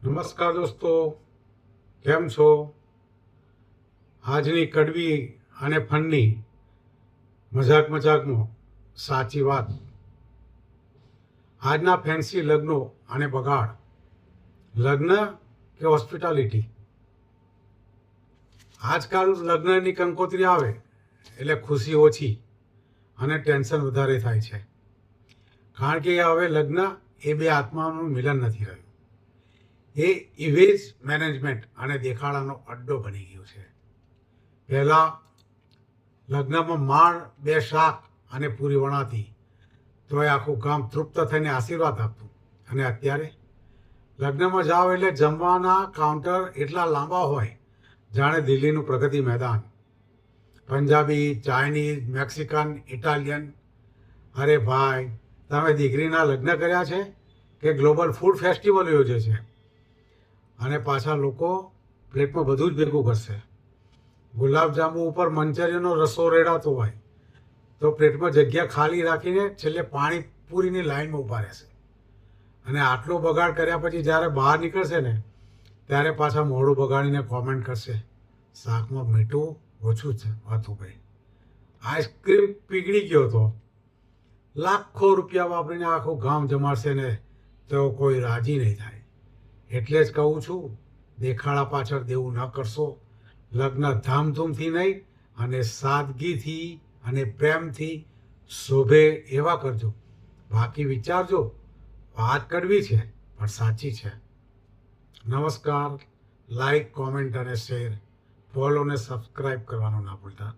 નમસ્કાર દોસ્તો, કેમ છો? આજની કડવી અને ફનની મજાકમાં સાચી વાત. આજના ફેન્સી લગ્નો અને બગાડ. લગ્ન કે હોસ્પિટાલિટી? આજકાલ લગ્નની કંકોત્રી આવે એટલે ખુશી ઓછી અને ટેન્શન વધારે થાય છે. કારણ કે હવે લગ્ન એ બે આત્માનું મિલન નથી રહ્યું. એ ઇવેજ મેનેજમેન્ટ અને દેખાડાનો અડ્ડો બની ગયો છે. પહેલાં લગ્નમાં માળ, બે શાક અને પૂરી વણાતી તો એ આખું ગામ તૃપ્ત થઈને આશીર્વાદ આપતું. અને અત્યારે લગ્નમાં જાઓ એટલે જમવાના કાઉન્ટર એટલા લાંબા હોય જાણે દિલ્હીનું પ્રગતિ મેદાન. Punjabi, Chinese, Mexican, Italian. અરે ભાઈ, તમે દીકરીના લગ્ન કર્યા છે કે ગ્લોબલ ફૂડ ફેસ્ટિવલ યોજે છે? અને પાછા લોકો પ્લેટમાં બધું જ ભેગું કરશે. ગુલાબજાંબુ ઉપર મંચરિયનનો રસો રેડાતો હોય તો પ્લેટમાં જગ્યા ખાલી રાખીને છેલ્લે પાણીપુરીની લાઈનમાં ઊભા રહેશે. અને આટલો બગાડ કર્યા પછી જ્યારે બહાર નીકળશે ને ત્યારે પાછા મોઢું બગાડીને કોમેન્ટ કરશે, શાકમાં મીઠું ઓછું છે હતું ભાઈ, આઈસ્ક્રીમ પીગળી ગયો હતો. લાખો રૂપિયા વાપરીને આખું ગામ જમાડશે ને તો કોઈ રાજી નહીં થાય. એટલે જ કહું છું, દેખાડા પાછળ દેવું ન કરશો. લગ્ન ધામધૂમથી નહીં અને સાદગીથી અને પ્રેમથી શોભે એવા કરજો. બાકી વિચારજો, વાત કડવી છે પણ સાચી છે. નમસ્કાર. લાઈક, કોમેન્ટ અને શેર, ફોલો અને સબસ્ક્રાઈબ કરવાનું ના ભૂલતા.